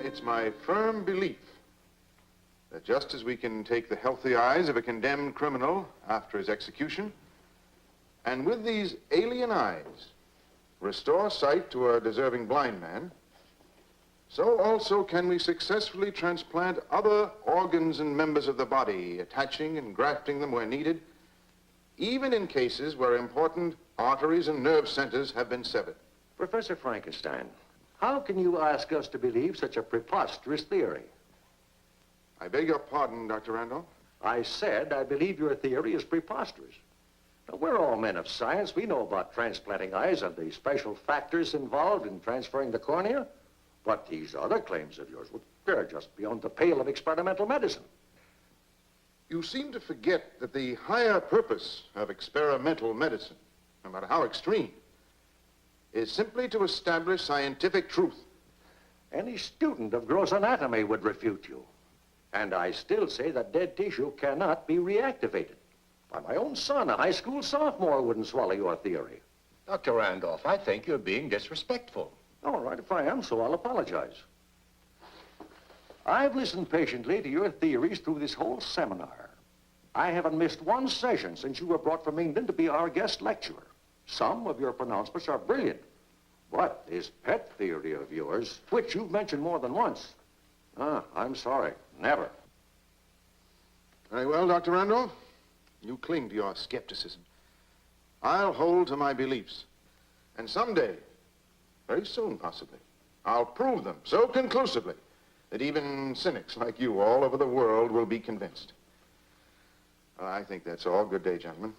it's my firm belief that just as we can take the healthy eyes of a condemned criminal after his execution, and with these alien eyes restore sight to a deserving blind man, so also can we successfully transplant other organs and members of the body, attaching and grafting them where needed, even in cases where important arteries and nerve centers have been severed. Professor Frankenstein, how can you ask us to believe such a preposterous theory? I beg your pardon, Dr. Randolph. I said I believe your theory is preposterous. Now, we're all men of science. We know about transplanting eyes and the special factors involved in transferring the cornea. But these other claims of yours, well, they're just beyond the pale of experimental medicine. You seem to forget that the higher purpose of experimental medicine, no matter how extreme, is simply to establish scientific truth. Any student of gross anatomy would refute you. And I still say that dead tissue cannot be reactivated. Why, my own son, a high school sophomore, wouldn't swallow your theory. Dr. Randolph, I think you're being disrespectful. All right, if I am, so I'll apologize. I've listened patiently to your theories through this whole seminar. I haven't missed one session since you were brought from England to be our guest lecturer. Some of your pronouncements are brilliant. But this pet theory of yours, which you've mentioned more than once, I'm sorry, never. Very well, Dr. Randolph. You cling to your skepticism. I'll hold to my beliefs. And someday, very soon possibly, I'll prove them so conclusively that even cynics like you all over the world will be convinced. I think that's all. Good day, gentlemen.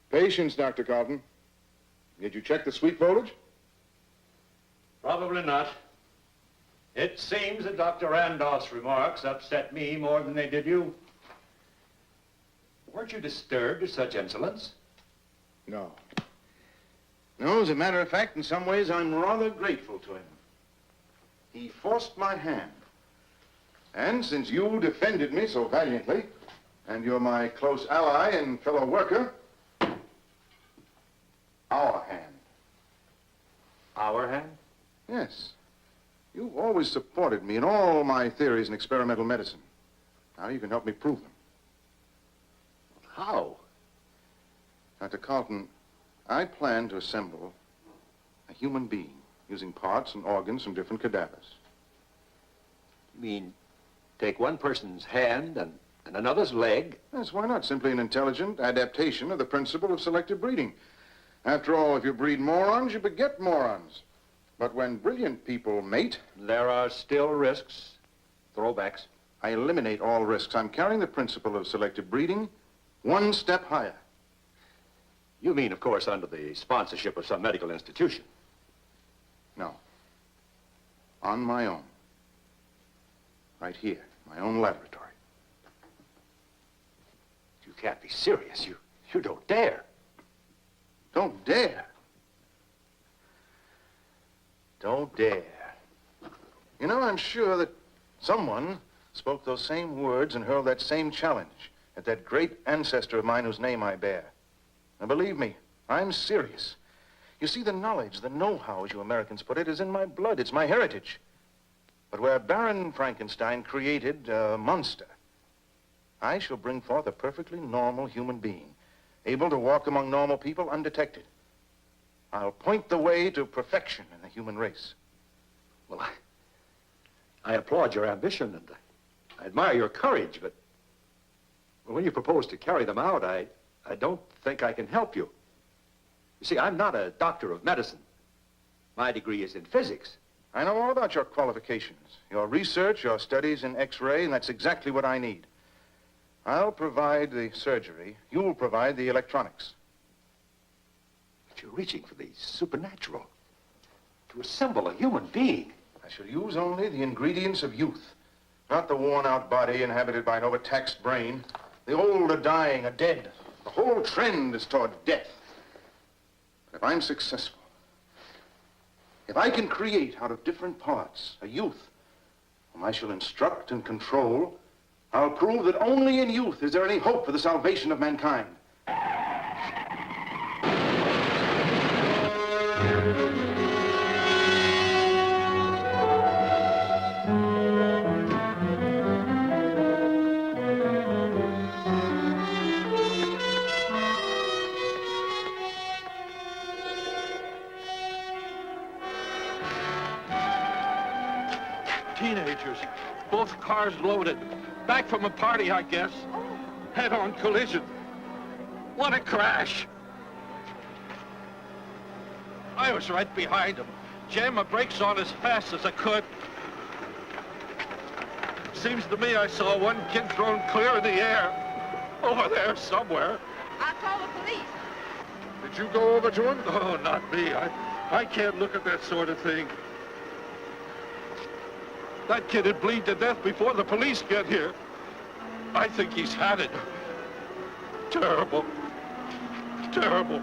Patience, Dr. Carlton. Did you check the sweet foliage? Probably not. It seems that Dr. Randolph's remarks upset me more than they did you. Weren't you disturbed at such insolence? No. No, as a matter of fact, in some ways, I'm rather grateful to him. He forced my hand. And since you defended me so valiantly, and you're my close ally and fellow worker, our hand. Our hand? Yes. You've always supported me in all my theories in experimental medicine. Now you can help me prove them. How? Dr. Carlton, I plan to assemble a human being using parts and organs from different cadavers. You mean take one person's hand and another's leg? Yes, why not? Simply an intelligent adaptation of the principle of selective breeding. After all, if you breed morons, you beget morons. But when brilliant people mate... There are still risks, throwbacks. I eliminate all risks. I'm carrying the principle of selective breeding one step higher. You mean, of course, under the sponsorship of some medical institution? No. On my own. Right here, my own laboratory. You can't be serious. You don't dare. Don't dare. Don't dare. You know, I'm sure that someone spoke those same words and hurled that same challenge at that great ancestor of mine whose name I bear. And believe me, I'm serious. You see, the knowledge, the know-how, as you Americans put it, is in my blood. It's my heritage. But where Baron Frankenstein created a monster, I shall bring forth a perfectly normal human being, able to walk among normal people undetected. I'll point the way to perfection in the human race. Well, I applaud your ambition and I admire your courage, but when you propose to carry them out, I don't think I can help you. You see, I'm not a doctor of medicine. My degree is in physics. I know all about your qualifications, your research, your studies in X-ray, and that's exactly what I need. I'll provide the surgery. You'll provide the electronics. But you're reaching for the supernatural. To assemble a human being. I shall use only the ingredients of youth, not the worn-out body inhabited by an overtaxed brain. The old are dying, are dead. The whole trend is toward death. But if I'm successful, if I can create out of different parts a youth whom I shall instruct and control, I'll prove that only in youth is there any hope for the salvation of mankind. Teenagers, both cars loaded. Back from a party, I guess. Head-on collision. What a crash. I was right behind them. Jammed my brakes on as fast as I could. Seems to me I saw one kid thrown clear in the air. Over there somewhere. I'll call the police. Did you go over to him? Oh, not me. I can't look at that sort of thing. That kid would bleed to death before the police get here. I think he's had it. Terrible. Terrible.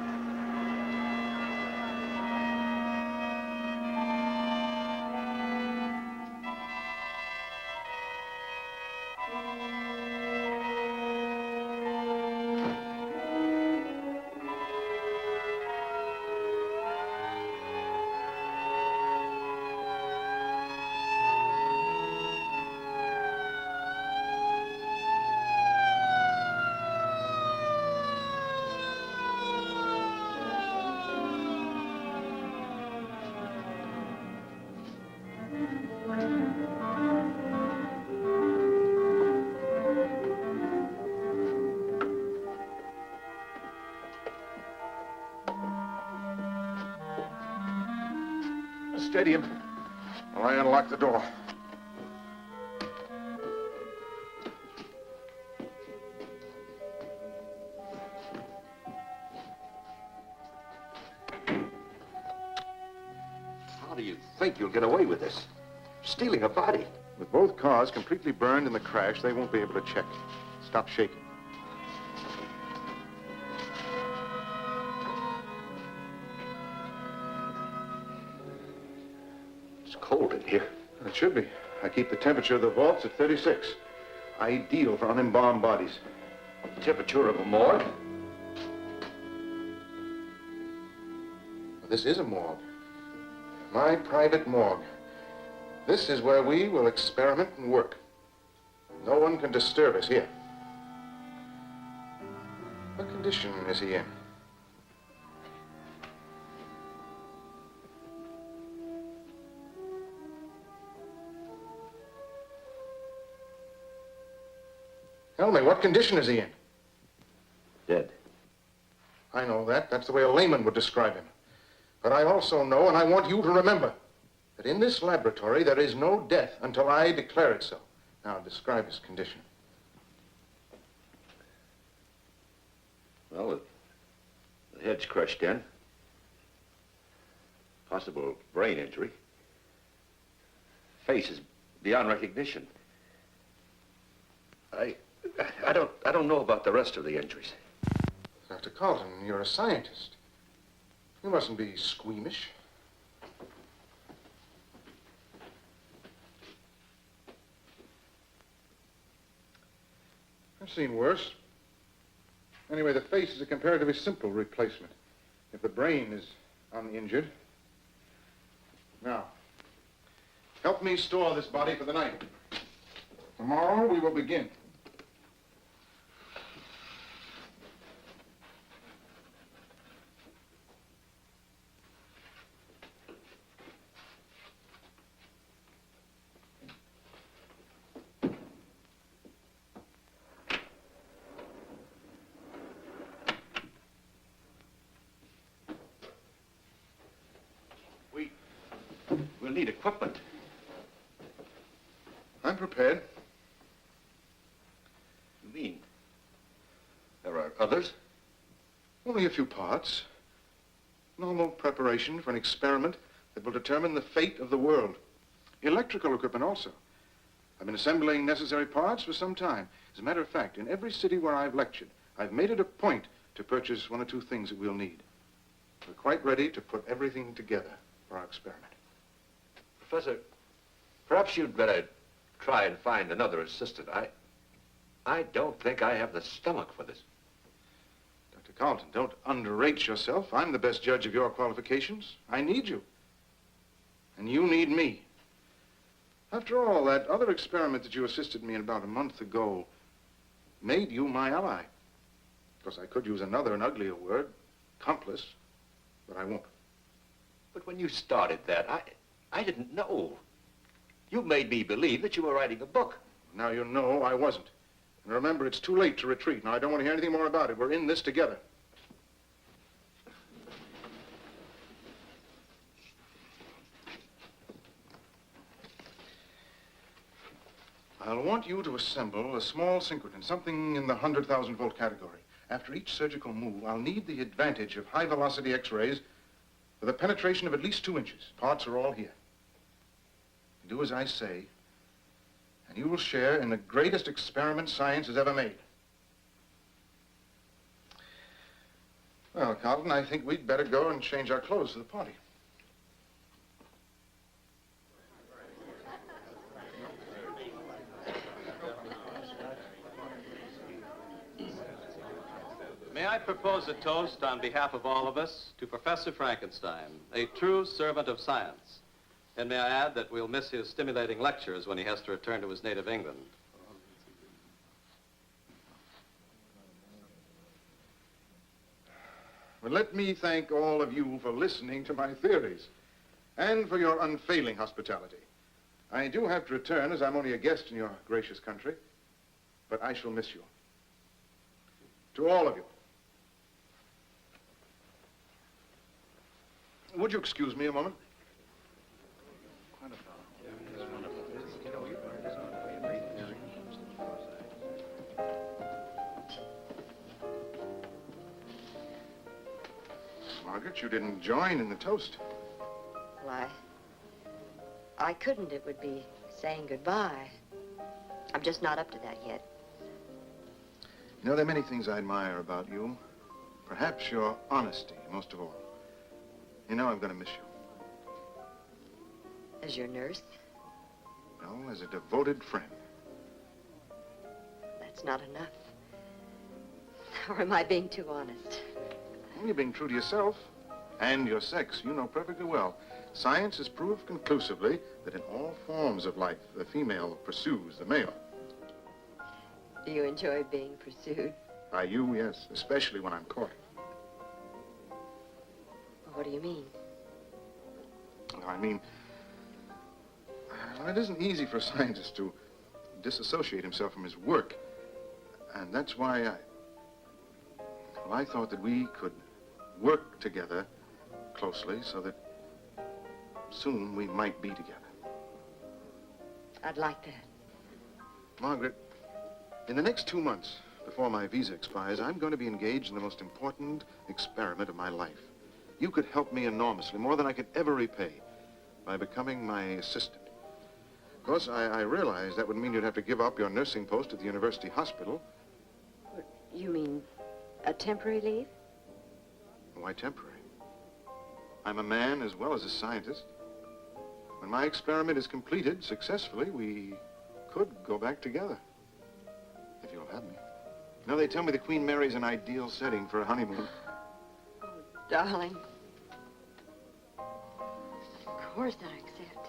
Steady him while I unlock the door. How do you think you'll get away with this? Stealing a body. With both cars completely burned in the crash, they won't be able to check. Stop shaking. It's cold in here. It should be. I keep the temperature of the vaults at 36. Ideal for unembalmed bodies. Temperature of a morgue. This is a morgue. My private morgue. This is where we will experiment and work. No one can disturb us here. What condition is he in? Tell me, what condition is he in? Dead. I know that. That's the way a layman would describe him. But I also know, and I want you to remember, that in this laboratory there is no death until I declare it so. Now, describe his condition. Well, the head's crushed in. Possible brain injury. Face is beyond recognition. I don't know about the rest of the injuries. Dr. Carlton, you're a scientist. You mustn't be squeamish. I've seen worse. Anyway, the face is a comparatively simple replacement. If the brain is uninjured. Now, help me store this body for the night. Tomorrow we will begin. We'll need equipment. I'm prepared. You mean there are others? Only a few parts. Normal preparation for an experiment that will determine the fate of the world. Electrical equipment also. I've been assembling necessary parts for some time. As a matter of fact, in every city where I've lectured, I've made it a point to purchase one or two things that we'll need. We're quite ready to put everything together for our experiment. Professor, perhaps you'd better try and find another assistant. I don't think I have the stomach for this. Dr. Carlton, don't underrate yourself. I'm the best judge of your qualifications. I need you. And you need me. After all, that other experiment that you assisted me in about a month ago made you my ally. Of course, I could use another and uglier word, accomplice, but I won't. But when you started that, I didn't know. You made me believe that you were writing a book. Now you know I wasn't. And remember, it's too late to retreat. Now, I don't want to hear anything more about it. We're in this together. I'll want you to assemble a small synchrotron, something in the 100,000 volt category. After each surgical move, I'll need the advantage of high-velocity X-rays with a penetration of at least 2 inches. Parts are all here. Do as I say, and you will share in the greatest experiment science has ever made. Well, Carlton, I think we'd better go and change our clothes for the party. May I propose a toast on behalf of all of us to Professor Frankenstein, a true servant of science. And may I add that we'll miss his stimulating lectures when he has to return to his native England. Well, let me thank all of you for listening to my theories and for your unfailing hospitality. I do have to return, as I'm only a guest in your gracious country, but I shall miss you. To all of you. Would you excuse me a moment? Margaret, you didn't join in the toast. Well, I couldn't. It would be saying goodbye. I'm just not up to that yet. You know, there are many things I admire about you. Perhaps your honesty, most of all. You know I'm going to miss you. As your nurse? No, as a devoted friend. That's not enough. Or am I being too honest? You're being true to yourself and your sex. You know perfectly well. Science has proved conclusively that in all forms of life, the female pursues the male. Do you enjoy being pursued? By you, yes, especially when I'm caught. What do you mean? I mean, it isn't easy for a scientist to disassociate himself from his work. And that's why I thought that we could work together closely so that soon we might be together. I'd like that. Margaret, in the next 2 months, before my visa expires, I'm going to be engaged in the most important experiment of my life. You could help me enormously, more than I could ever repay, by becoming my assistant. Of course, I realize that would mean you'd have to give up your nursing post at the university hospital. You mean a temporary leave? Why temporary? I'm a man as well as a scientist. When my experiment is completed successfully, we could go back together. If you'll have me. You know, they tell me the Queen Mary's an ideal setting for a honeymoon. Oh, darling. Of course I accept.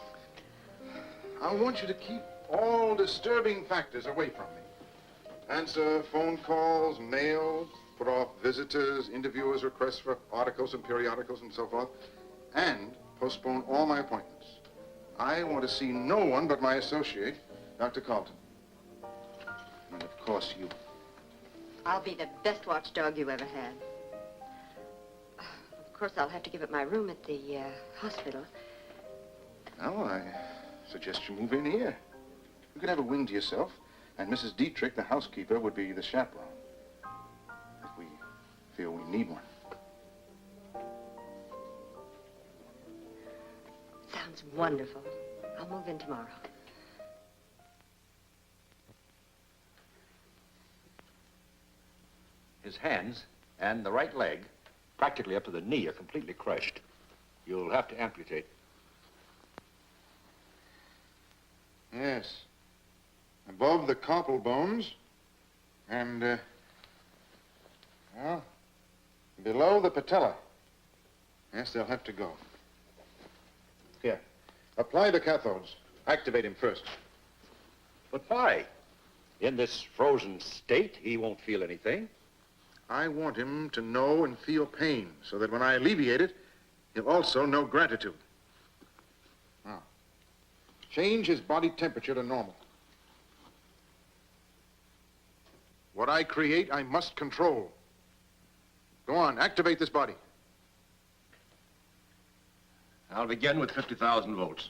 I want you to keep all disturbing factors away from me. Answer phone calls, mail, put off visitors, interviewers' requests for articles and periodicals and so forth, and postpone all my appointments. I want to see no one but my associate, Dr. Carlton. And of course, you. I'll be the best watchdog you ever had. Of course, I'll have to give up my room at the hospital. Well, I suggest you move in here. You could have a wing to yourself, and Mrs. Dietrich, the housekeeper, would be the chaperone. If we feel we need one. Sounds wonderful. I'll move in tomorrow. His hands And the right leg, practically up to the knee, are completely crushed. You'll have to amputate. Yes. Above the carpal bones and, well, below the patella. Yes, they'll have to go. Here. Apply the cathodes. Activate him first. But why? In this frozen state, he won't feel anything. I want him to know and feel pain so that when I alleviate it, he'll also know gratitude. Now, change his body temperature to normal. What I create, I must control. Go on, activate this body. I'll begin with 50,000 volts.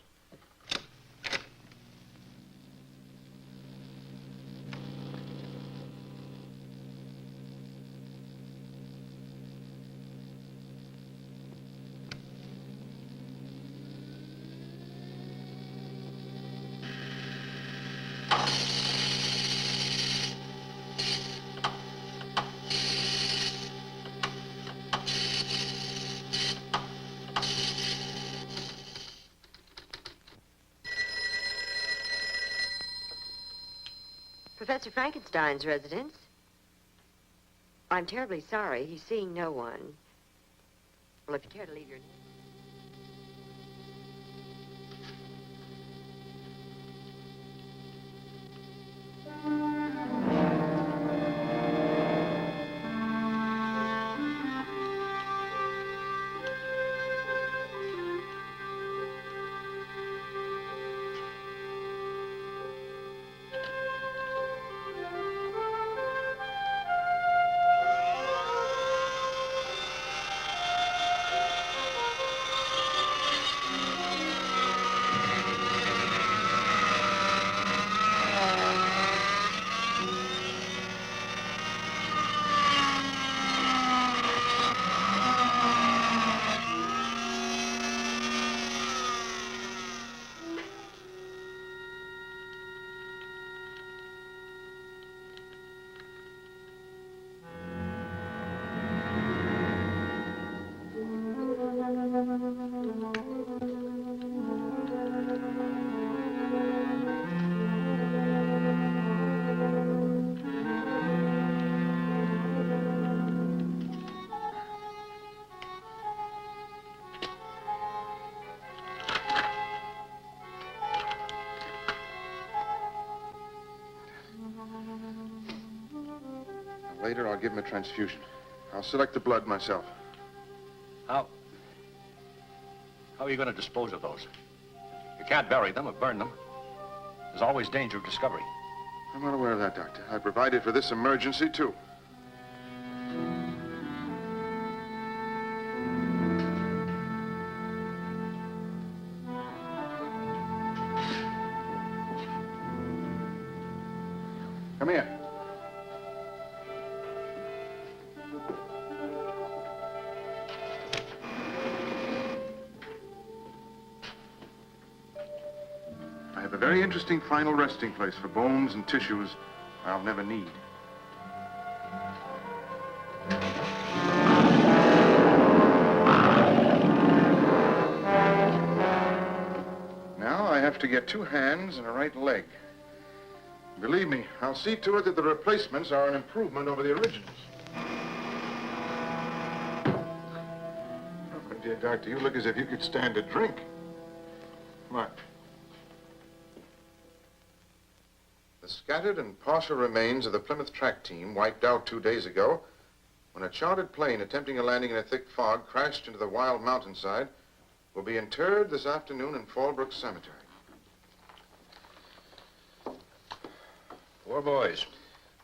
Professor Frankenstein's residence. I'm terribly sorry. He's seeing no one. Well, if you care to leave your name. Later, I'll give him a transfusion. I'll select the blood myself. How are you going to dispose of those? You can't bury them or burn them. There's always danger of discovery. I'm not aware of that, Doctor. I provided for this emergency, too. Come here. I have a very interesting final resting place for bones and tissues I'll never need. Now I have to get 2 hands and a right leg. Believe me, I'll see to it that the replacements are an improvement over the originals. Oh, dear Doctor, you look as if you could stand a drink. What? The scattered and partial remains of the Plymouth track team wiped out 2 days ago when a chartered plane attempting a landing in a thick fog crashed into the wild mountainside will be interred this afternoon in Fallbrook Cemetery. Poor boys.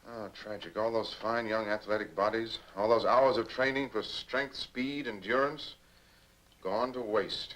Oh, tragic. All those fine young athletic bodies, all those hours of training for strength, speed, endurance, gone to waste.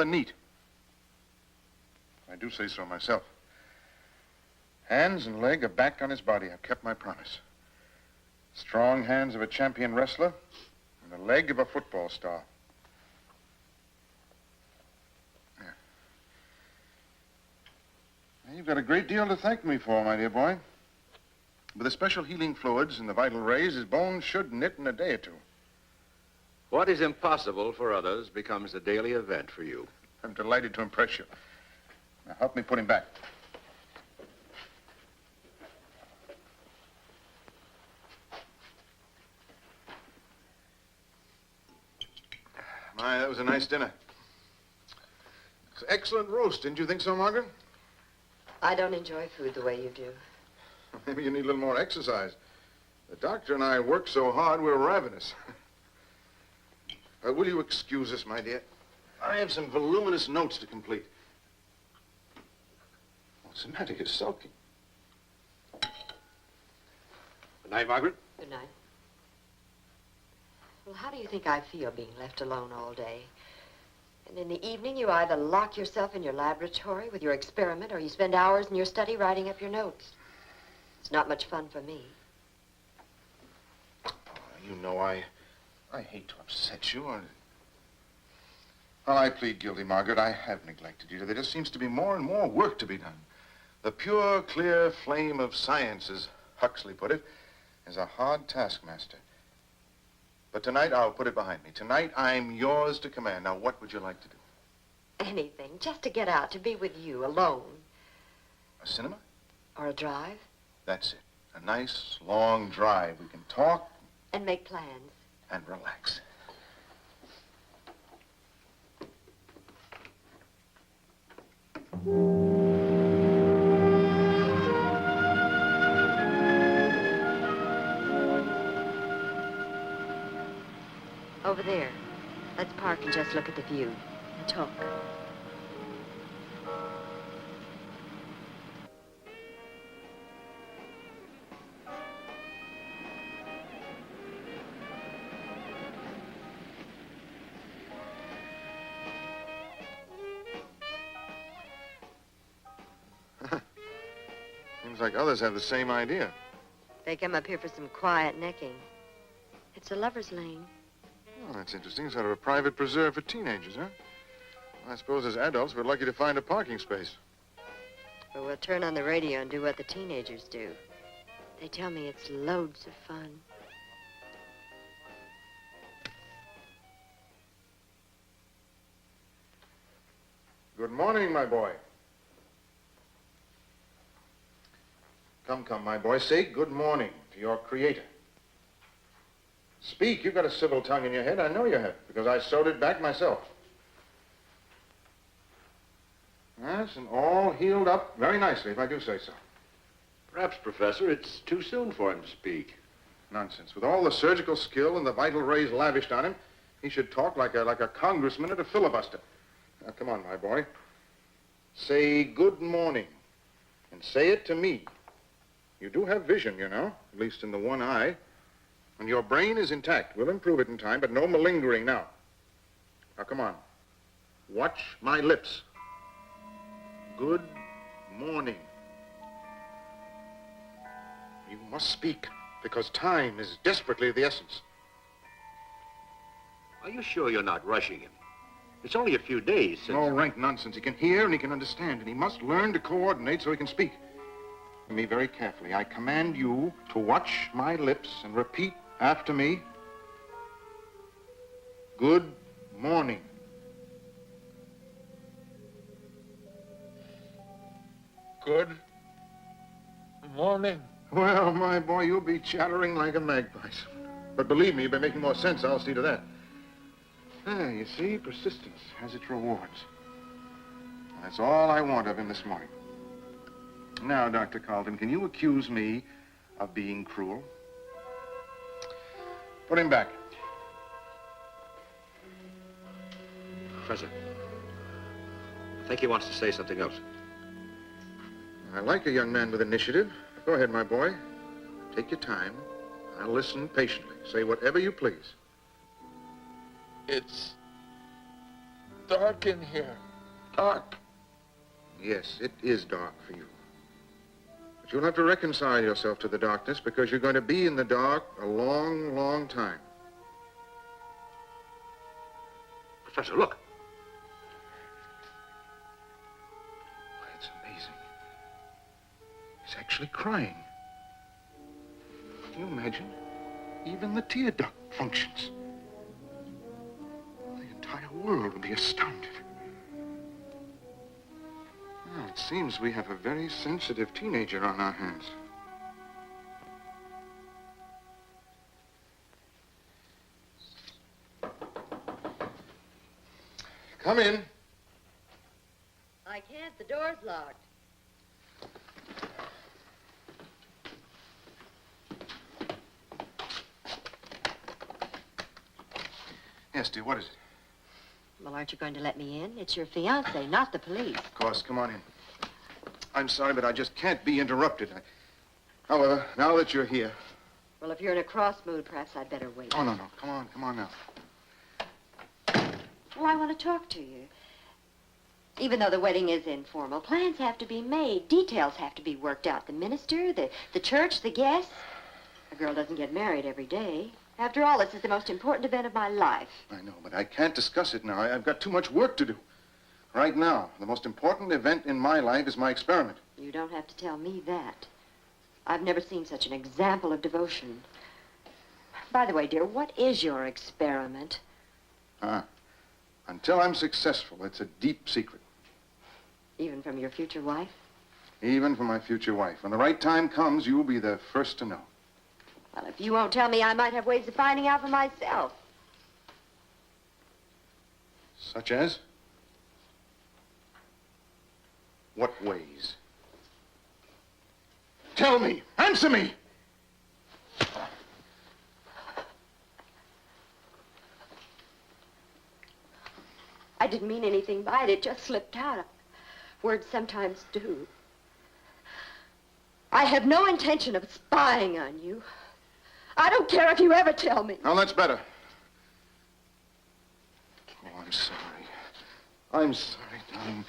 rather neat. I do say so myself. Hands and leg are back on his body. I've kept my promise. Strong hands of a champion wrestler and the leg of a football star. Yeah. Now, you've got a great deal to thank me for, my dear boy. With the special healing fluids and the vital rays, his bones should knit in a day or two. What is impossible for others becomes a daily event for you. I'm delighted to impress you. Now, help me put him back. My, that was a nice dinner. It's excellent roast, didn't you think so, Margaret? I don't enjoy food the way you do. Maybe you need a little more exercise. The doctor and I work so hard, we're ravenous. Will you excuse us, my dear? I have some voluminous notes to complete. What's the matter? You're sulking. Good night, Margaret. Good night. Well, how do you think I feel being left alone all day? And in the evening, you either lock yourself in your laboratory with your experiment or you spend hours in your study writing up your notes. It's not much fun for me. Oh, you know, I hate to upset you. Well, I plead guilty, Margaret. I have neglected you. There just seems to be more and more work to be done. The pure, clear flame of science, as Huxley put it, is a hard taskmaster. But tonight, I'll put it behind me. Tonight, I'm yours to command. Now, what would you like to do? Anything, just to get out, to be with you, alone. A cinema? Or a drive. That's it. A nice, long drive. We can talk. And make plans. And relax. Over there. Let's park and just look at the view and talk. Seems like others have the same idea. They come up here for some quiet necking. It's a lover's lane. Oh, that's interesting. Sort of a private preserve for teenagers, huh? I suppose as adults, we're lucky to find a parking space. But we'll turn on the radio and do what the teenagers do. They tell me it's loads of fun. Good morning, my boy. Come, my boy. Say good morning to your creator. Speak. You've got a civil tongue in your head. I know you have, because I sewed it back myself. Yes, and all healed up very nicely, if I do say so. Perhaps, Professor, it's too soon for him to speak. Nonsense. With all the surgical skill and the vital rays lavished on him, he should talk like a congressman at a filibuster. Now, come on, my boy. Say good morning, and say it to me. You do have vision, you know, at least in the one eye. And your brain is intact. We'll improve it in time, but no malingering now. Now, come on. Watch my lips. Good morning. You must speak, because time is desperately of the essence. Are you sure you're not rushing him? It's only a few days since... No rank nonsense. He can hear and he can understand, and he must learn to coordinate so he can speak. Listen to me very carefully. I command you to watch my lips and repeat after me. Good morning. Good morning. Well, my boy, you'll be chattering like a magpie. But believe me, by making more sense, I'll see to that. Ah, you see, persistence has its rewards. That's all I want of him this morning. Now, Dr. Carlton, can you accuse me of being cruel? Put him back. Professor, I think he wants to say something else. I like a young man with initiative. Go ahead, my boy. Take your time. I'll listen patiently. Say whatever you please. It's dark in here. Dark. Yes, it is dark for you. But you'll have to reconcile yourself to the darkness because you're going to be in the dark a long, long time. Professor, look. It's amazing. He's actually crying. Can you imagine? Even the tear duct functions. The entire world will be astounded. Well, it seems we have a very sensitive teenager on our hands. Come in. I can't. The door's locked. Yes, dear, what is it? Well, aren't you going to let me in? It's your fiancé, not the police. Of course, come on in. I'm sorry, but I just can't be interrupted. However, now that you're here... Well, if you're in a cross mood, perhaps I'd better wait. Oh, no. Come on now. Well, I want to talk to you. Even though the wedding is informal, plans have to be made. Details have to be worked out. The minister, the church, the guests. A girl doesn't get married every day. After all, this is the most important event of my life. I know, but I can't discuss it now. I've got too much work to do. Right now, the most important event in my life is my experiment. You don't have to tell me that. I've never seen such an example of devotion. By the way, dear, what is your experiment? Until I'm successful, it's a deep secret. Even from your future wife? Even from my future wife. When the right time comes, you'll be the first to know. Well, if you won't tell me, I might have ways of finding out for myself. Such as? What ways? Tell me! Answer me! I didn't mean anything by it. It just slipped out. Words sometimes do. I have no intention of spying on you. I don't care if you ever tell me. Now, that's better. Oh, I'm sorry. I'm sorry, darling.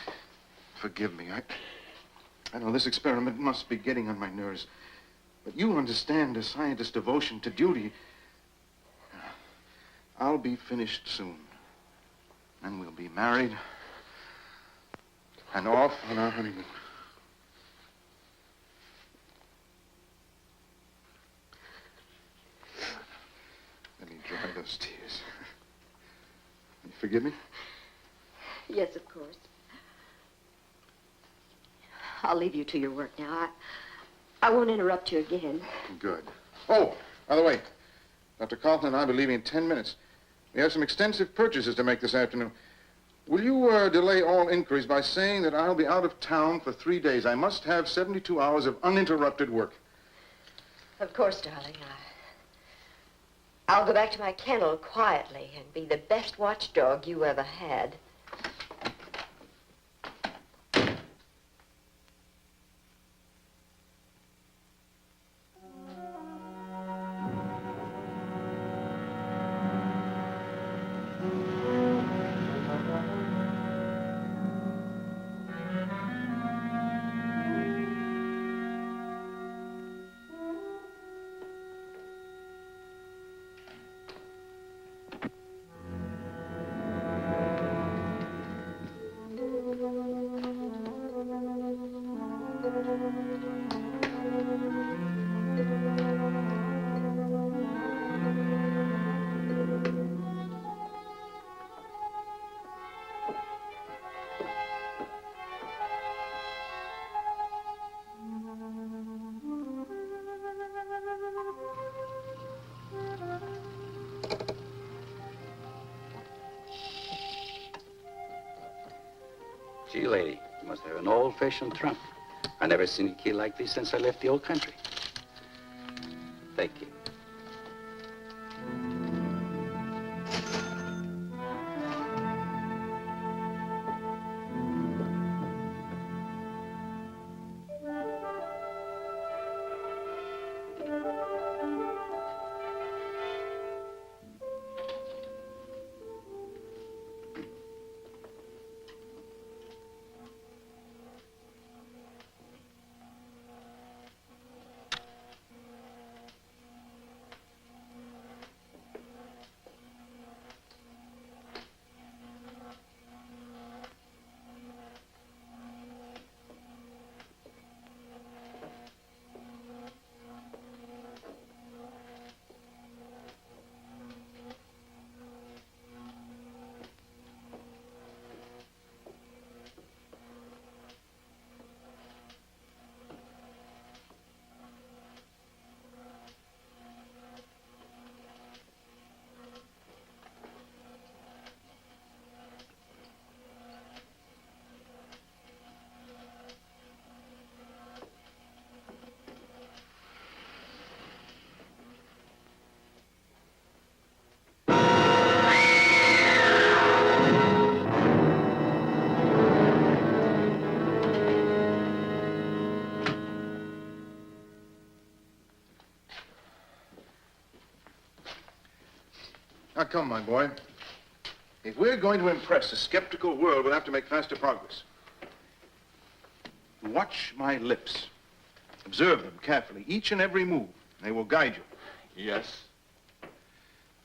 Forgive me. I know this experiment must be getting on my nerves. But you understand a scientist's devotion to duty. I'll be finished soon. And we'll be married and off on our honeymoon. Let me dry those tears. You forgive me? Yes, of course. I'll leave you to your work now. I won't interrupt you again. Good. Oh, by the way, Dr. Carlton and I will be leaving in 10 minutes. We have some extensive purchases to make this afternoon. Will you delay all inquiries by saying that I'll be out of town for 3 days? I must have 72 hours of uninterrupted work. Of course, darling. I'll go back to my kennel quietly and be the best watchdog you ever had. Gee, lady, you must have an old-fashioned trunk. I never seen a key like this since I left the old country. Thank you. Now, come, my boy. If we're going to impress a skeptical world, we'll have to make faster progress. Watch my lips. Observe them carefully, each and every move. They will guide you. Yes.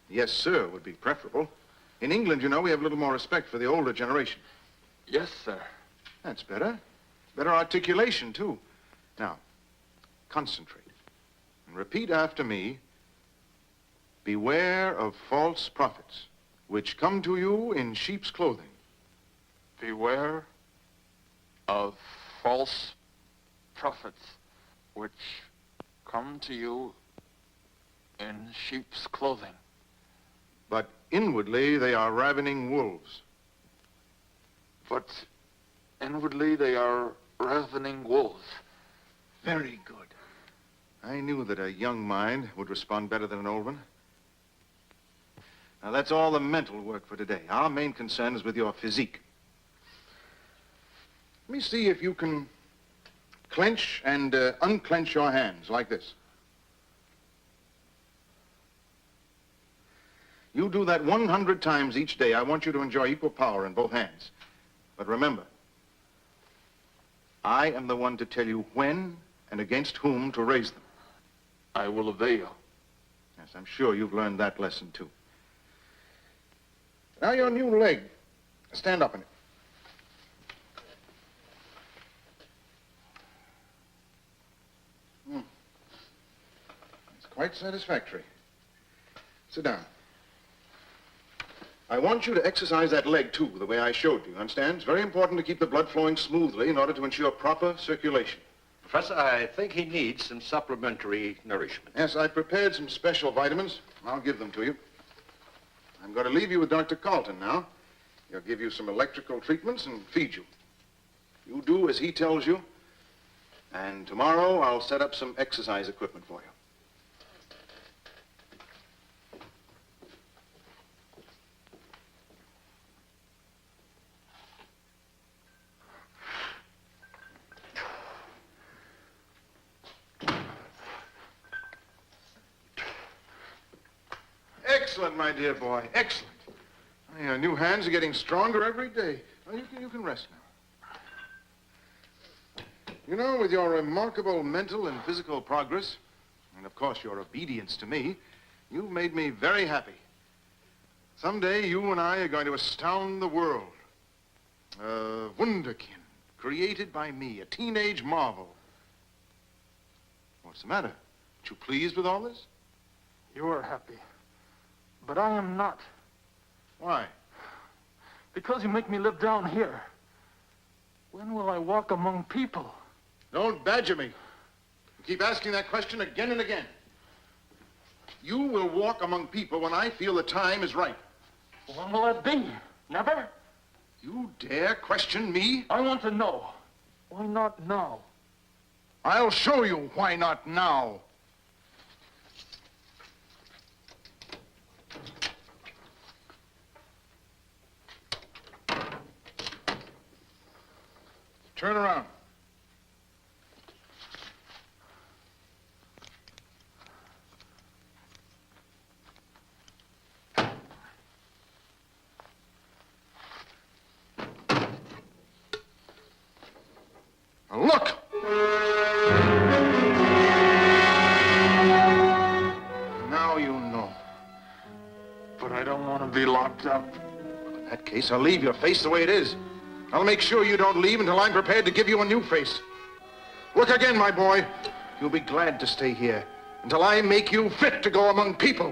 Yes, sir, would be preferable. In England, you know, we have a little more respect for the older generation. Yes, sir. That's better. Better articulation, too. Now, concentrate. And repeat after me. Beware of false prophets, which come to you in sheep's clothing. Beware of false prophets, which come to you in sheep's clothing. But inwardly, they are ravening wolves. But inwardly they are ravening wolves. Very good. I knew that a young mind would respond better than an old one. Now, that's all the mental work for today. Our main concern is with your physique. Let me see if you can clench and unclench your hands like this. You do that 100 times each day. I want you to enjoy equal power in both hands. But remember, I am the one to tell you when and against whom to raise them. I will obey you. Yes, I'm sure you've learned that lesson, too. Now, your new leg. Stand up in it. It's quite satisfactory. Sit down. I want you to exercise that leg, too, the way I showed you. Understand? It's very important to keep the blood flowing smoothly in order to ensure proper circulation. Professor, I think he needs some supplementary nourishment. Yes, I prepared some special vitamins. I'll give them to you. I'm going to leave you with Dr. Carlton now. He'll give you some electrical treatments and feed you. You do as he tells you. And tomorrow, I'll set up some exercise equipment for you. Excellent, my dear boy. Excellent. Your new hands are getting stronger every day. Well, you can rest now. You know, with your remarkable mental and physical progress, and of course your obedience to me, you've made me very happy. Someday you and I are going to astound the world. A wunderkind, created by me, a teenage marvel. What's the matter? Aren't you pleased with all this? You are happy. But I am not. Why? Because you make me live down here. When will I walk among people? Don't badger me. You keep asking that question again and again. You will walk among people when I feel the time is right. When will that be? Never? You dare question me? I want to know. Why not now? I'll show you why not now. Turn around. Now look! Now you know. But I don't want to be locked up. In that case, I'll leave your face the way it is. I'll make sure you don't leave until I'm prepared to give you a new face. Look again, my boy. You'll be glad to stay here until I make you fit to go among people.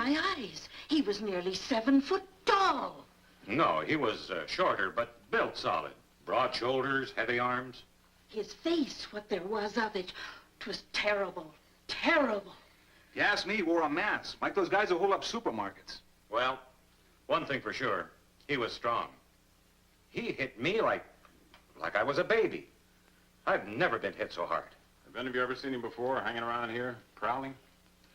my eyes. He was nearly 7 foot tall. No, he was shorter, but built solid. Broad shoulders, heavy arms. His face, what there was of it, 'twas terrible, terrible. If you ask me, he wore a mask, like those guys who hold up supermarkets. Well, one thing for sure, he was strong. He hit me like I was a baby. I've never been hit so hard. Have any of you ever seen him before, hanging around here, prowling?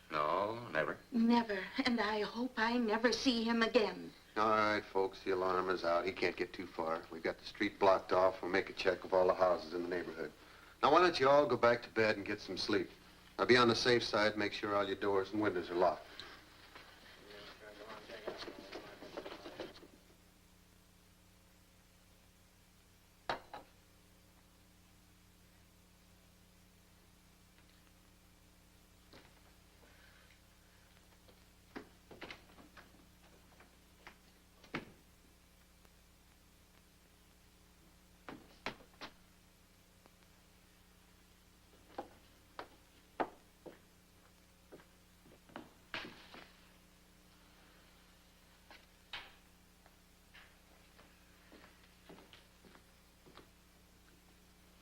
No, never. Never, and I hope I never see him again. All right, folks, the alarm is out. He can't get too far. We've got the street blocked off. We'll make a check of all the houses in the neighborhood. Now, why don't you all go back to bed and get some sleep? Now, be on the safe side. Make sure all your doors and windows are locked.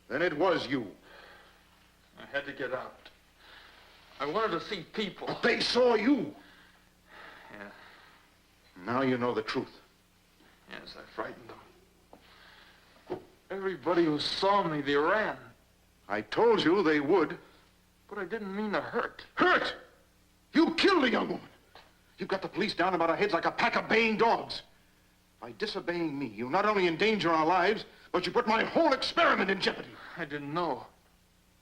Then it was you. I had to get out. I wanted to see people. They saw you. Yeah. Now you know the truth. Yes, I frightened them. Everybody who saw me, they ran. I told you they would. But I didn't mean to hurt. Hurt! You killed a young woman. You've got the police down about our heads like a pack of baying dogs. By disobeying me, you not only endanger our lives, but you put my whole experiment in jeopardy. I didn't know.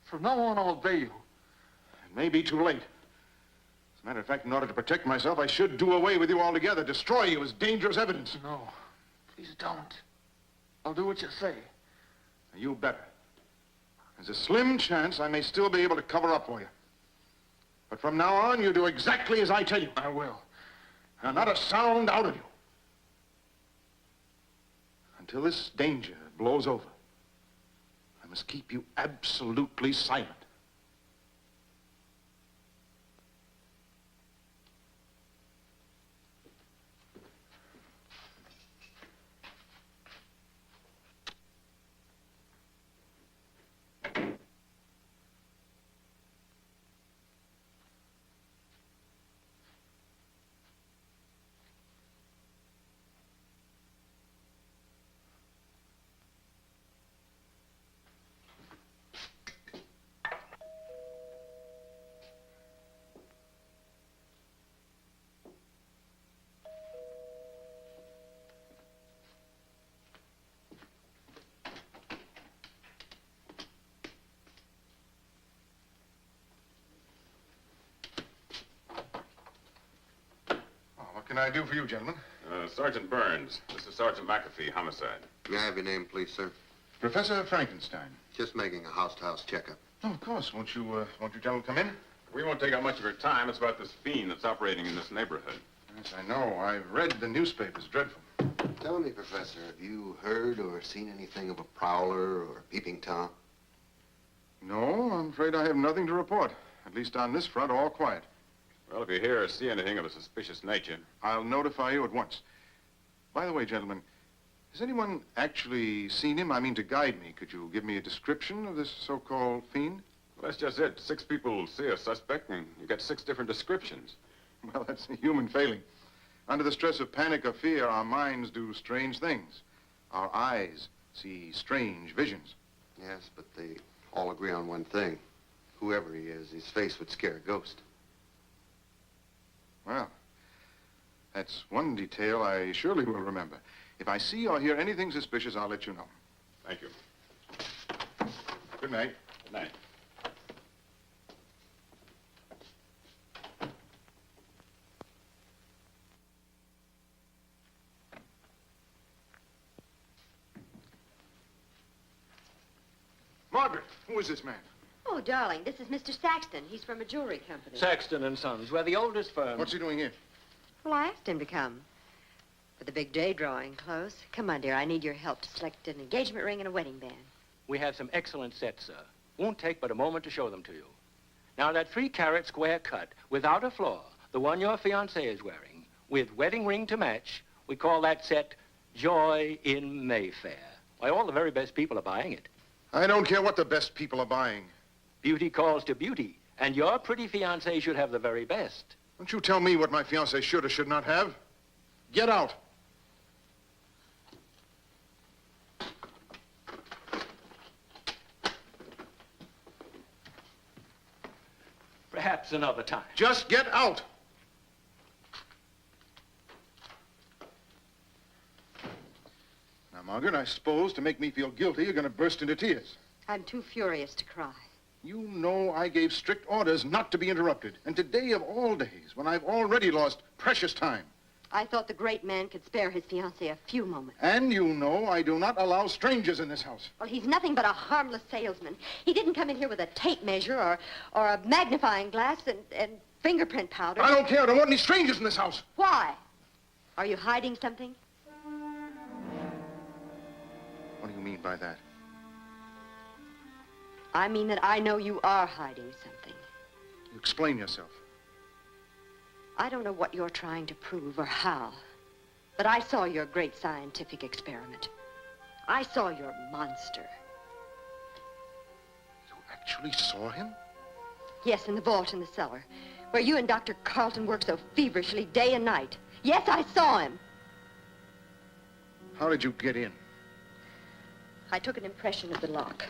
From now on, I'll obey you. It may be too late. As a matter of fact, in order to protect myself, I should do away with you altogether, destroy you as dangerous evidence. No, please don't. I'll do what you say. You better. There's a slim chance I may still be able to cover up for you. But from now on, you do exactly as I tell you. I will. Now, not a sound out of you. Until this danger blows over, I must keep you absolutely silent. What can I do for you, gentlemen? Sergeant Burns. This is Sergeant McAfee, homicide. May I have your name, please, sir? Professor Frankenstein. Just making a house-to-house checkup. Oh, of course. Won't you gentlemen come in? We won't take up much of your time. It's about this fiend that's operating in this neighborhood. Yes, I know. I've read the newspapers. Dreadful. Tell me, Professor, have you heard or seen anything of a prowler or a peeping Tom? No, I'm afraid I have nothing to report. At least on this front, all quiet. Well, if you hear or see anything of a suspicious nature... I'll notify you at once. By the way, gentlemen, has anyone actually seen him? I mean, to guide me. Could you give me a description of this so-called fiend? Well, that's just it. 6 people see a suspect, and you get 6 different descriptions. Well, that's a human failing. Under the stress of panic or fear, our minds do strange things. Our eyes see strange visions. Yes, but they all agree on one thing. Whoever he is, his face would scare a ghost. Well, that's one detail I surely will remember. If I see or hear anything suspicious, I'll let you know. Thank you. Good night. Good night. Margaret, who is this man? Oh, darling, this is Mr. Saxton. He's from a jewelry company. Saxton and Sons. We're the oldest firm. What's he doing here? Well, I asked him to come. But the big day drawing close. Come on, dear. I need your help to select an engagement ring and a wedding band. We have some excellent sets, sir. Won't take but a moment to show them to you. Now, that 3-carat square cut, without a flaw, the one your fiancée is wearing, with wedding ring to match. We call that set Joy in Mayfair. Why, all the very best people are buying it. I don't care what the best people are buying. Beauty calls to beauty, and your pretty fiancée should have the very best. Don't you tell me what my fiancée should or should not have. Get out. Perhaps another time. Just get out. Now, Margaret, I suppose to make me feel guilty, you're going to burst into tears. I'm too furious to cry. You know I gave strict orders not to be interrupted. And today of all days, when I've already lost precious time. I thought the great man could spare his fiancée a few moments. And you know I do not allow strangers in this house. Well, he's nothing but a harmless salesman. He didn't come in here with a tape measure or a magnifying glass and fingerprint powder. I don't care. I don't want any strangers in this house. Why? Are you hiding something? What do you mean by that? I mean that I know you are hiding something. You explain yourself. I don't know what you're trying to prove or how, but I saw your great scientific experiment. I saw your monster. You actually saw him? Yes, in the vault in the cellar, where you and Dr. Carlton work so feverishly day and night. Yes, I saw him. How did you get in? I took an impression of the lock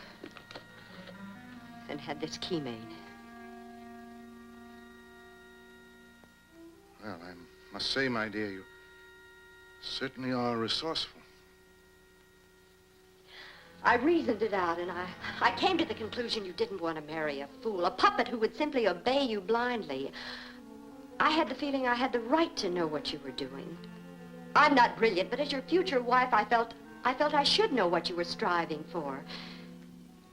and had this key made. Well, I must say, my dear, you certainly are resourceful. I reasoned it out, and I came to the conclusion you didn't want to marry a fool, a puppet who would simply obey you blindly. I had the feeling I had the right to know what you were doing. I'm not brilliant, but as your future wife, I felt I should know what you were striving for.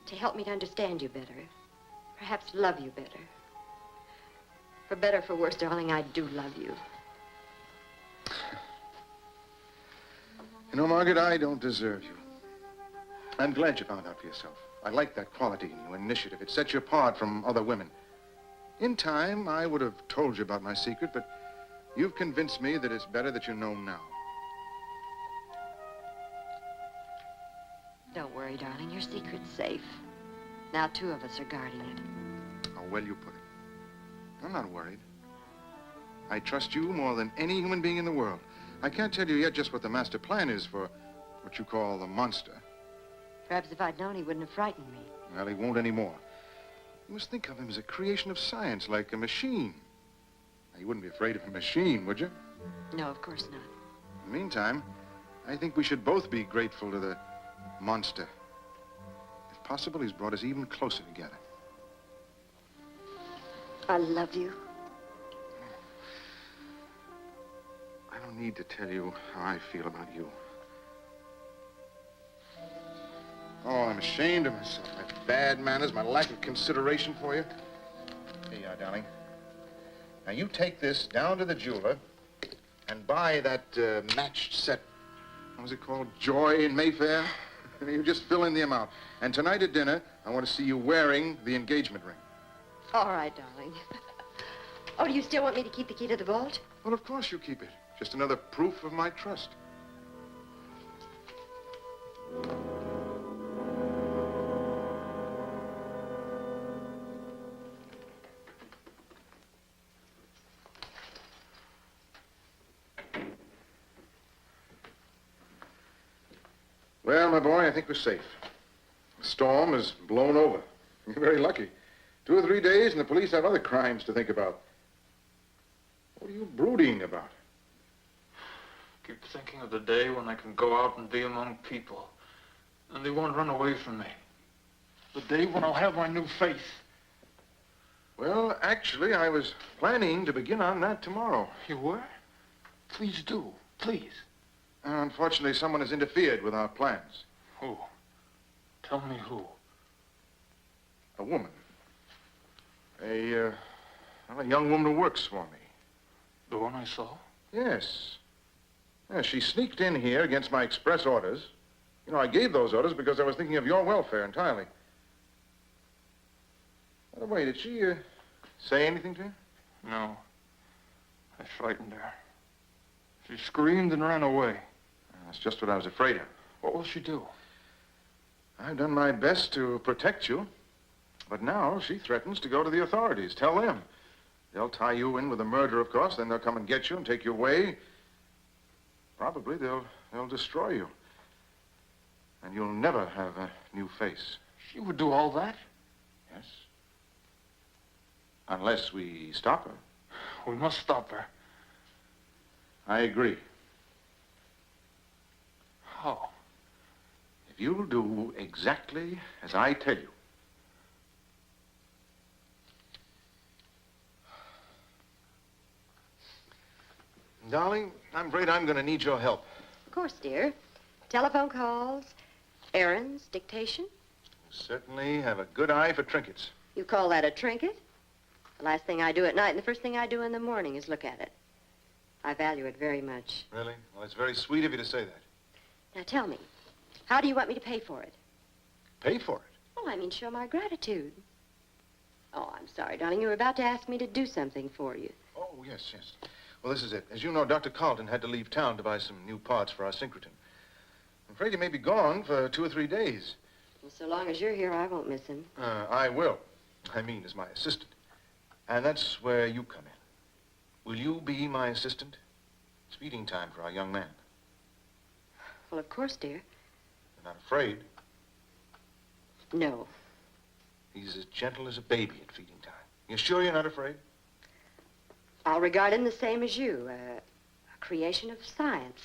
To help me to understand you better. Perhaps love you better. For better or for worse, darling, I do love you. You know, Margaret, I don't deserve you. I'm glad you found out for yourself. I like that quality in you, initiative. It sets you apart from other women. In time, I would have told you about my secret, but you've convinced me that it's better that you know now. Don't worry, darling. Your secret's safe. Now 2 of us are guarding it. How well you put it. I'm not worried. I trust you more than any human being in the world. I can't tell you yet just what the master plan is for what you call the monster. Perhaps if I'd known, he wouldn't have frightened me. Well, he won't anymore. You must think of him as a creation of science, like a machine. Now, you wouldn't be afraid of a machine, would you? No, of course not. In the meantime, I think we should both be grateful to the monster. If possible, he's brought us even closer together. I love you. I don't need to tell you how I feel about you. Oh, I'm ashamed of myself. My bad manners, my lack of consideration for you. Here you are, darling. Now, you take this down to the jeweler and buy that matched set. What was it called? Joy in Mayfair? You just fill in the amount. And tonight at dinner, I want to see you wearing the engagement ring. All right, darling. Oh, do you still want me to keep the key to the vault? Well, of course you keep it. Just another proof of my trust. Well, my boy, I think we're safe. The storm has blown over. You're very lucky. 2 or 3 days, and the police have other crimes to think about. What are you brooding about? Keep thinking of the day when I can go out and be among people, and they won't run away from me. The day when I'll have my new faith. Well, actually, I was planning to begin on that tomorrow. You were? Please do. Please. Unfortunately, someone has interfered with our plans. Who? Tell me who. A woman. A young woman who works for me. The one I saw? Yes. Yeah, she sneaked in here against my express orders. You know, I gave those orders because I was thinking of your welfare entirely. By the way, did she say anything to you? No. I frightened her. She screamed and ran away. That's just what I was afraid of. What will she do? I've done my best to protect you, but now she threatens to go to the authorities. Tell them. They'll tie you in with a murder, of course, then they'll come and get you and take you away. Probably they'll destroy you. And you'll never have a new face. She would do all that? Yes. Unless we stop her. We must stop her. I agree. How? If you'll do exactly as I tell you. Darling, I'm afraid I'm going to need your help. Of course, dear. Telephone calls, errands, dictation. You certainly have a good eye for trinkets. You call that a trinket? The last thing I do at night and the first thing I do in the morning is look at it. I value it very much. Really? Well, it's very sweet of you to say that. Now tell me, how do you want me to pay for it? Pay for it? Well, I mean, show my gratitude. Oh, I'm sorry, darling. You were about to ask me to do something for you. Oh, yes, yes. Well, this is it. As you know, Dr. Carlton had to leave town to buy some new parts for our synchrotron. I'm afraid he may be gone for 2 or 3 days. Well, so long as you're here, I won't miss him. I will. I mean, as my assistant. And that's where you come in. Will you be my assistant? It's feeding time for our young man. Well, of course, dear. You're not afraid? No. He's as gentle as a baby at feeding time. You sure you're not afraid? I'll regard him the same as you, a creation of science.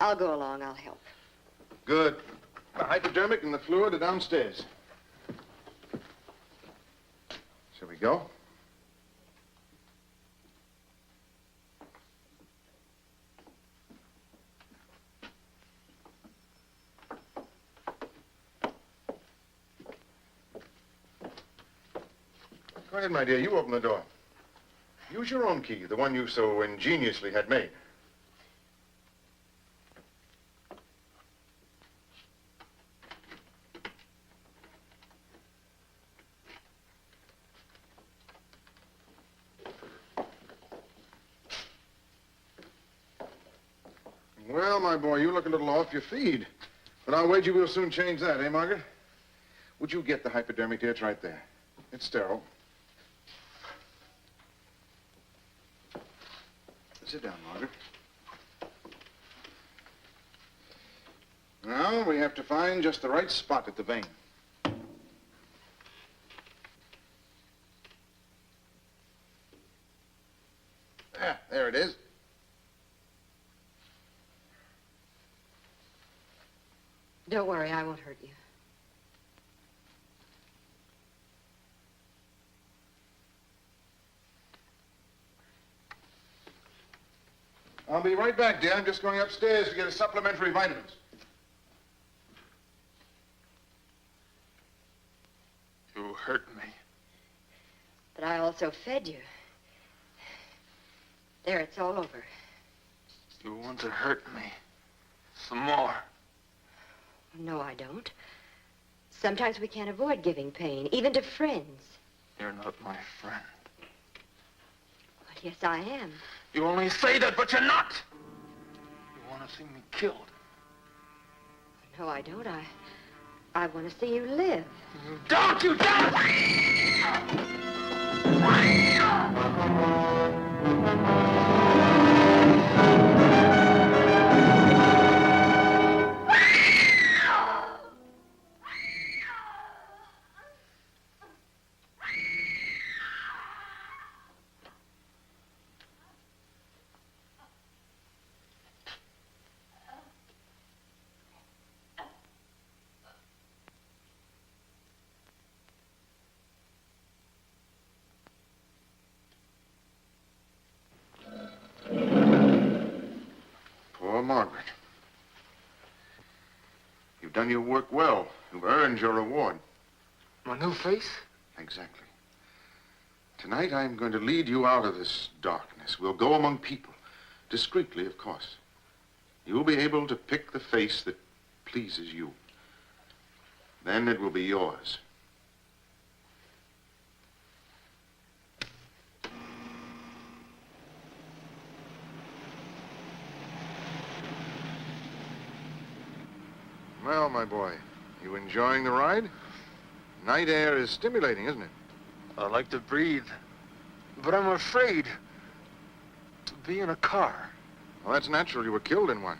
I'll go along. I'll help. Good. The hypodermic and the fluid are downstairs. Shall we go? Go ahead, my dear. You open the door. Use your own key, the one you so ingeniously had made. Well, my boy, you look a little off your feed. But I'll wager we'll soon change that, eh, Margaret? Would you get the hypodermic, dear? It's right there. It's sterile. Sit down, Margaret. Now, we have to find just the right spot at the vein. There it is. Don't worry, I won't hurt you. I'll be right back, dear. I'm just going upstairs to get a supplementary vitamins. You hurt me. But I also fed you. There, it's all over. You want to hurt me. Some more. No, I don't. Sometimes we can't avoid giving pain, even to friends. You're not my friend. But yes, I am. You only say that, but you're not. You want to see me killed. No, I don't. I want to see you live. You don't! You don't! Poor Margaret. You've done your work well. You've earned your reward. My new face? Exactly. Tonight, I'm going to lead you out of this darkness. We'll go among people. Discreetly, of course. You'll be able to pick the face that pleases you. Then it will be yours. Well, my boy, you enjoying the ride? Night air is stimulating, isn't it? I like to breathe, but I'm afraid to be in a car. Well, that's natural. You were killed in one.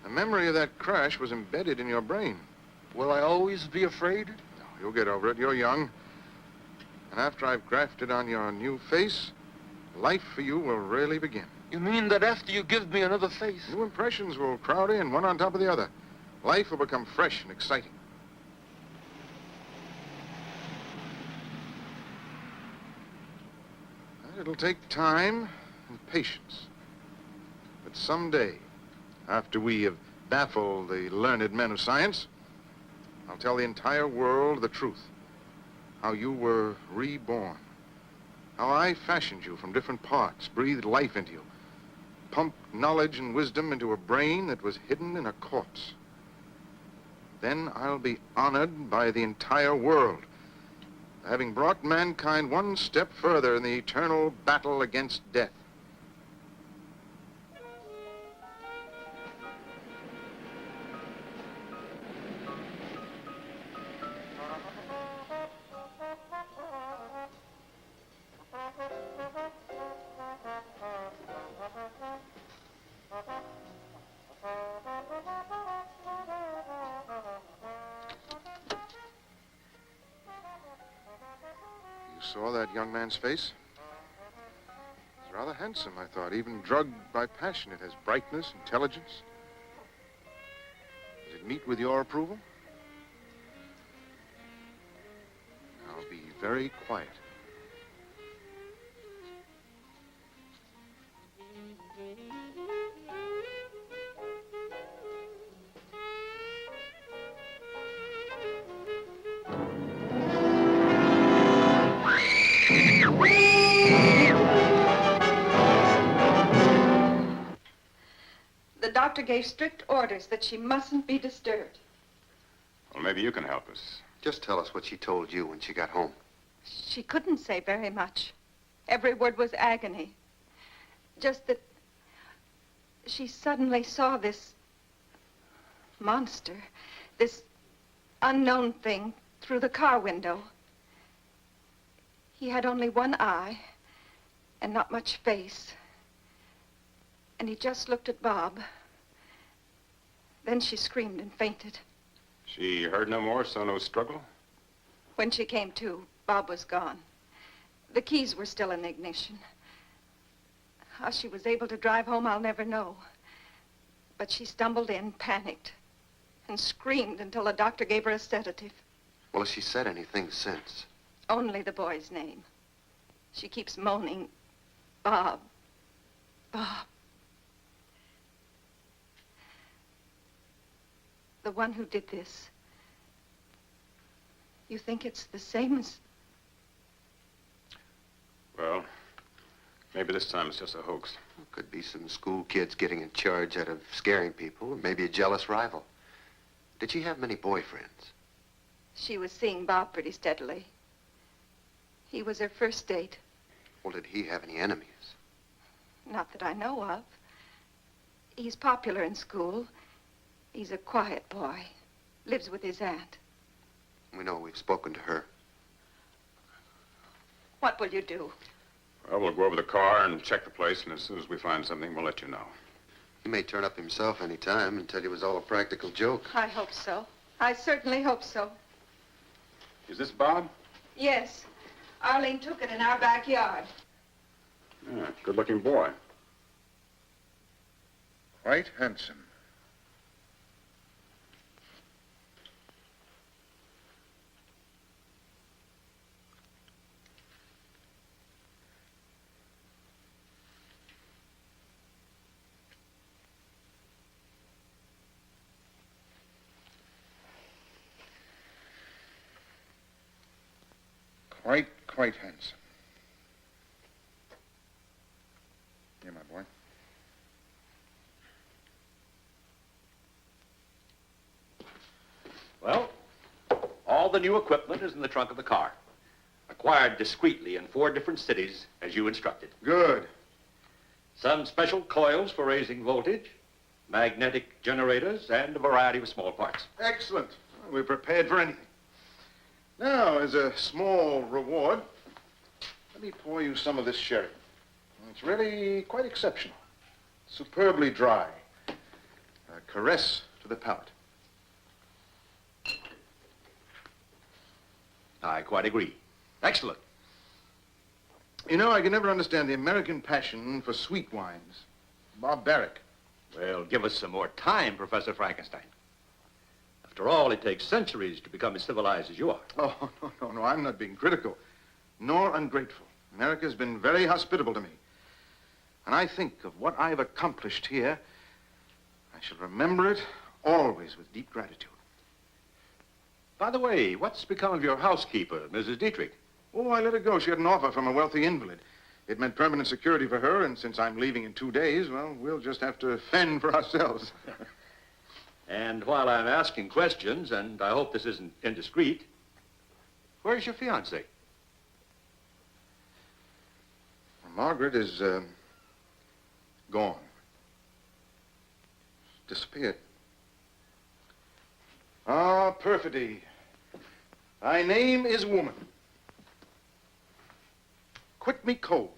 The memory of that crash was embedded in your brain. Will I always be afraid? No, you'll get over it. You're young. And after I've grafted on your new face, life for you will really begin. You mean that after you give me another face? New impressions will crowd in, one on top of the other. Life will become fresh and exciting. It'll take time and patience. But someday, after we have baffled the learned men of science, I'll tell the entire world the truth. How you were reborn. How I fashioned you from different parts, breathed life into you, pumped knowledge and wisdom into a brain that was hidden in a corpse. Then I'll be honored by the entire world, having brought mankind one step further in the eternal battle against death. Saw that young man's face? He's rather handsome, I thought. Even drugged by passion, it has brightness, intelligence. Does it meet with your approval? I'll be very quiet. The doctor gave strict orders that she mustn't be disturbed. Well, maybe you can help us. Just tell us what she told you when she got home. She couldn't say very much. Every word was agony. Just that she suddenly saw this monster, this unknown thing through the car window. He had only one eye and not much face. And he just looked at Bob. Then she screamed and fainted. She heard no more, saw no struggle? When she came to, Bob was gone. The keys were still in the ignition. How she was able to drive home, I'll never know. But she stumbled in, panicked, and screamed until the doctor gave her a sedative. Well, has she said anything since? Only the boy's name. She keeps moaning, Bob, Bob. The one who did this. You think it's the same as... Well, maybe this time it's just a hoax. Could be some school kids getting in charge out of scaring people, maybe a jealous rival. Did she have many boyfriends? She was seeing Bob pretty steadily. He was her first date. Well, did he have any enemies? Not that I know of. He's popular in school. He's a quiet boy. Lives with his aunt. We know we've spoken to her. What will you do? Well, we'll go over the car and check the place, and as soon as we find something, we'll let you know. He may turn up himself any time and tell you it was all a practical joke. I hope so. I certainly hope so. Is this Bob? Yes. Arlene took it in our backyard. Yeah, good-looking boy. Quite handsome. Quite handsome. Here, my boy. Well, all the new equipment is in the trunk of the car. Acquired discreetly in 4 different cities, as you instructed. Good. Some special coils for raising voltage, magnetic generators, and a variety of small parts. Excellent. We're prepared for anything. Now, as a small reward, let me pour you some of this sherry. It's really quite exceptional. Superbly dry. A caress to the palate. I quite agree. Excellent. You know, I can never understand the American passion for sweet wines. Barbaric. Well, give us some more time, Professor Frankenstein. After all, it takes centuries to become as civilized as you are. Oh, no, I'm not being critical, nor ungrateful. America's been very hospitable to me. And I think of what I've accomplished here. I shall remember it always with deep gratitude. By the way, what's become of your housekeeper, Mrs. Dietrich? Oh, I let her go. She had an offer from a wealthy invalid. It meant permanent security for her, and since I'm leaving in 2 days, well, we'll just have to fend for ourselves. And while I'm asking questions, and I hope this isn't indiscreet, where's your fiancée? Margaret is, gone. Disappeared. Ah, perfidy. Thy name is woman. Quit me cold.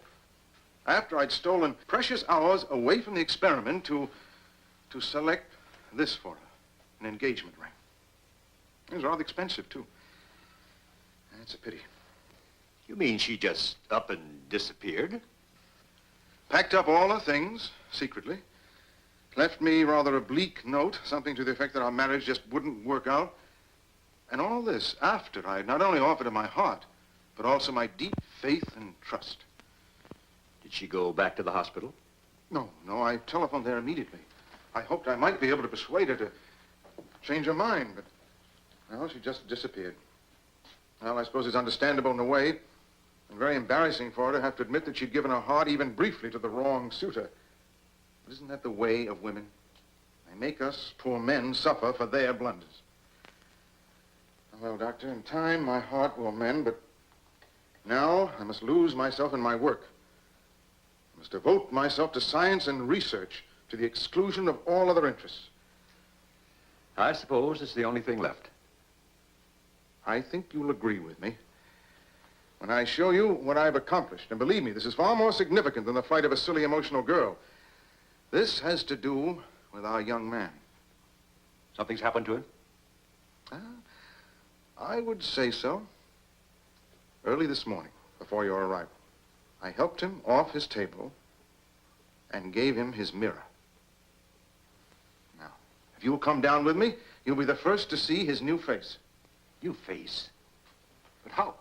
After I'd stolen precious hours away from the experiment to select this for her, an engagement ring. It was rather expensive, too. It's a pity. You mean she just up and disappeared? Packed up all her things, secretly. Left me rather a bleak note, something to the effect that our marriage just wouldn't work out. And all this after I had not only offered her my heart, but also my deep faith and trust. Did she go back to the hospital? No, I telephoned there immediately. I hoped I might be able to persuade her to change her mind, but, well, she just disappeared. Well, I suppose it's understandable in a way, and very embarrassing for her to have to admit that she'd given her heart even briefly to the wrong suitor. But isn't that the way of women? They make us poor men suffer for their blunders. Well, Doctor, in time my heart will mend, but now I must lose myself in my work. I must devote myself to science and research to the exclusion of all other interests. I suppose it's the only thing left. I think you'll agree with me when I show you what I've accomplished. And believe me, this is far more significant than the flight of a silly, emotional girl. This has to do with our young man. Something's happened to him? I would say so. Early this morning, before your arrival, I helped him off his table and gave him his mirror. Now, if you'll come down with me, you'll be the first to see his new face. New face? But how?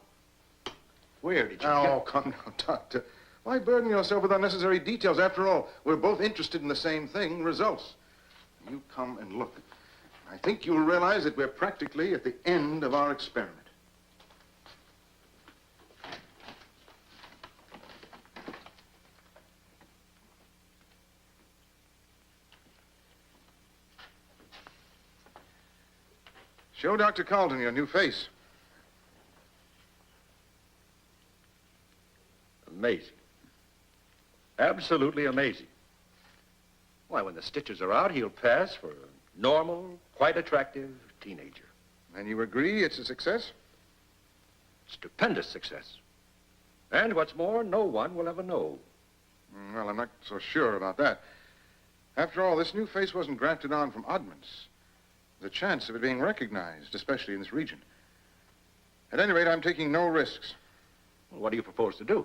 Where did you Oh, come now, Doctor. Why burden yourself with unnecessary details? After all, we're both interested in the same thing, results. You come and look. I think you'll realize that we're practically at the end of our experiment. Show Dr. Carlton your new face. Amazing. Absolutely amazing. Why, when the stitches are out, he'll pass for a normal, quite attractive teenager. And you agree it's a success? Stupendous success. And what's more, no one will ever know. Well, I'm not so sure about that. After all, this new face wasn't grafted on from oddments. There's a chance of it being recognized, especially in this region. At any rate, I'm taking no risks. Well, what do you propose to do?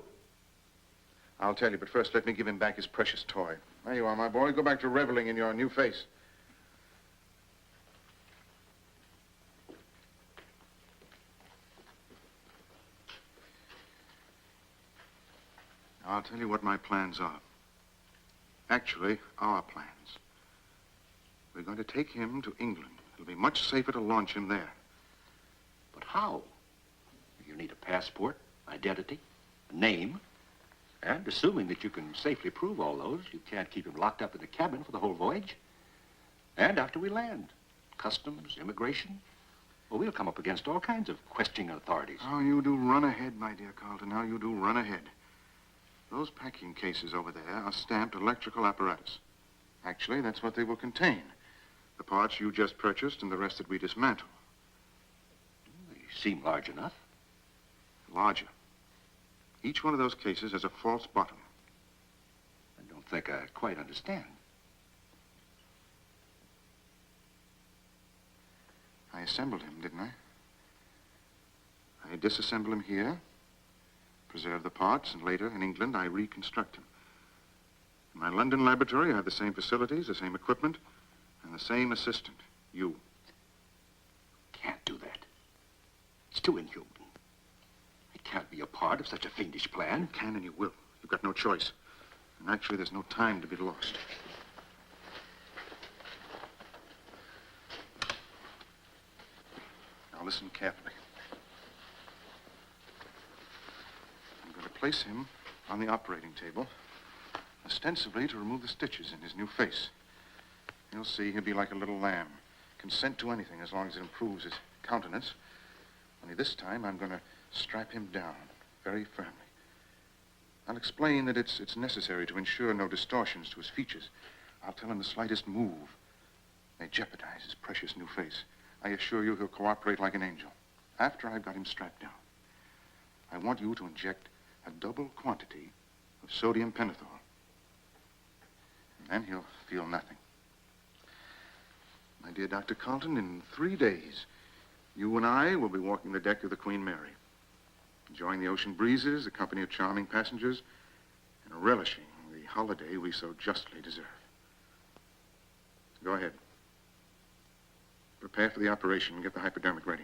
I'll tell you, but first let me give him back his precious toy. There you are, my boy. Go back to reveling in your new face. I'll tell you what my plans are. Actually, our plans. We're going to take him to England. It'll be much safer to launch him there. But how? You need a passport, identity, a name, and assuming that you can safely prove all those, you can't keep him locked up in the cabin for the whole voyage. And after we land, customs, immigration, well, we'll come up against all kinds of questioning authorities. How you do run ahead, my dear Carlton. How you do run ahead. Those packing cases over there are stamped electrical apparatus. Actually, that's what they will contain. The parts you just purchased and the rest that we dismantle. They seem large enough. Larger. Each one of those cases has a false bottom. I don't think I quite understand. I assembled him, didn't I? I disassemble him here, preserve the parts, and later, in England, I reconstruct him. In my London laboratory, I have the same facilities, the same equipment, and the same assistant, you. Can't do that. It's too inhuman. I can't be a part of such a fiendish plan. You can and you will. You've got no choice. And actually, there's no time to be lost. Now listen carefully. I'm going to place him on the operating table, ostensibly to remove the stitches in his new face. You'll see he'll be like a little lamb, consent to anything as long as it improves his countenance. Only this time, I'm going to strap him down very firmly. I'll explain that it's necessary to ensure no distortions to his features. I'll tell him the slightest move may jeopardize his precious new face. I assure you he'll cooperate like an angel. After I've got him strapped down, I want you to inject a double quantity of sodium pentothal. And then he'll feel nothing. My dear Dr. Carlton, in 3 days, you and I will be walking the deck of the Queen Mary, enjoying the ocean breezes, the company of charming passengers, and relishing the holiday we so justly deserve. Go ahead. Prepare for the operation and get the hypodermic ready.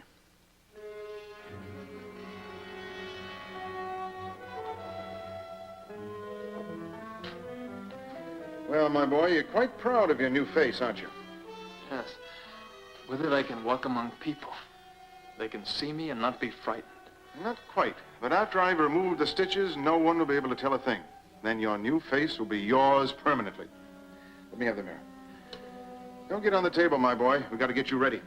Well, my boy, you're quite proud of your new face, aren't you? Yes. With it, I can walk among people. They can see me and not be frightened. Not quite. But after I've removed the stitches, no one will be able to tell a thing. Then your new face will be yours permanently. Let me have the mirror. Don't get on the table, my boy. We've got to get you ready.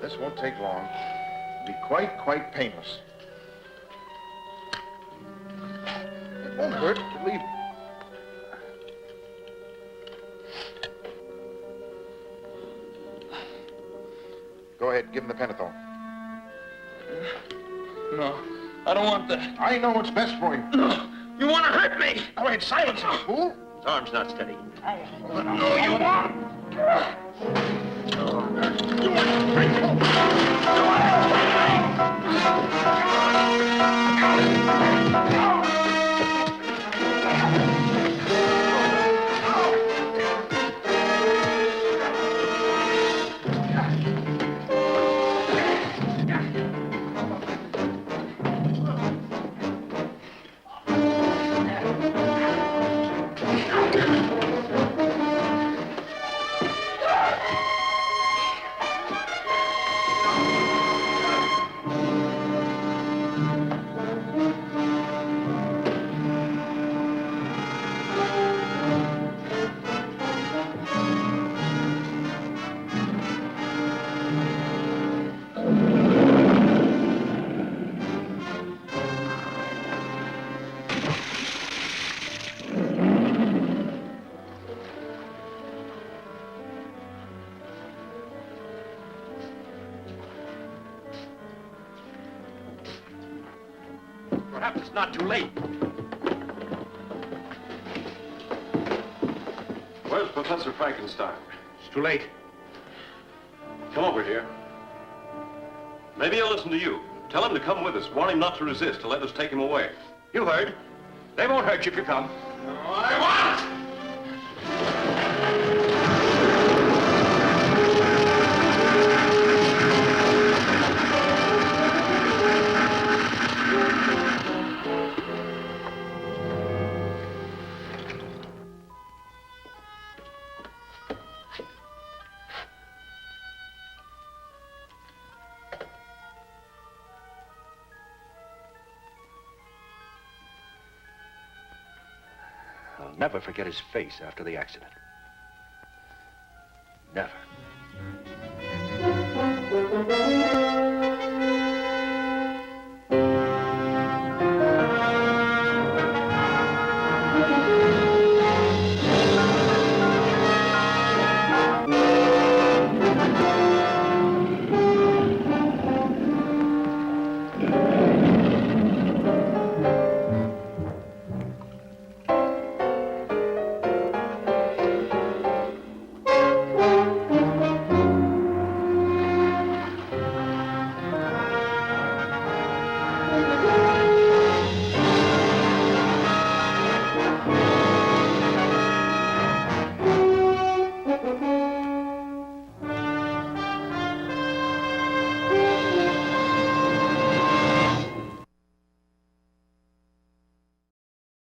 This won't take long. It'll be quite painless. It won't hurt, believe me. Go ahead, give him the pentothal. No, I don't want that. I know what's best for you. No, you want to hurt me. Go ahead, silence him, fool. His arm's not steady. No, you won't. Perhaps it's not too late. Where's Professor Frankenstein? It's too late. Come over here. Maybe he'll listen to you. Tell him to come with us. Warn him not to resist, to let us take him away. You heard. They won't hurt you if you come. I want! I'll never forget his face after the accident. Never.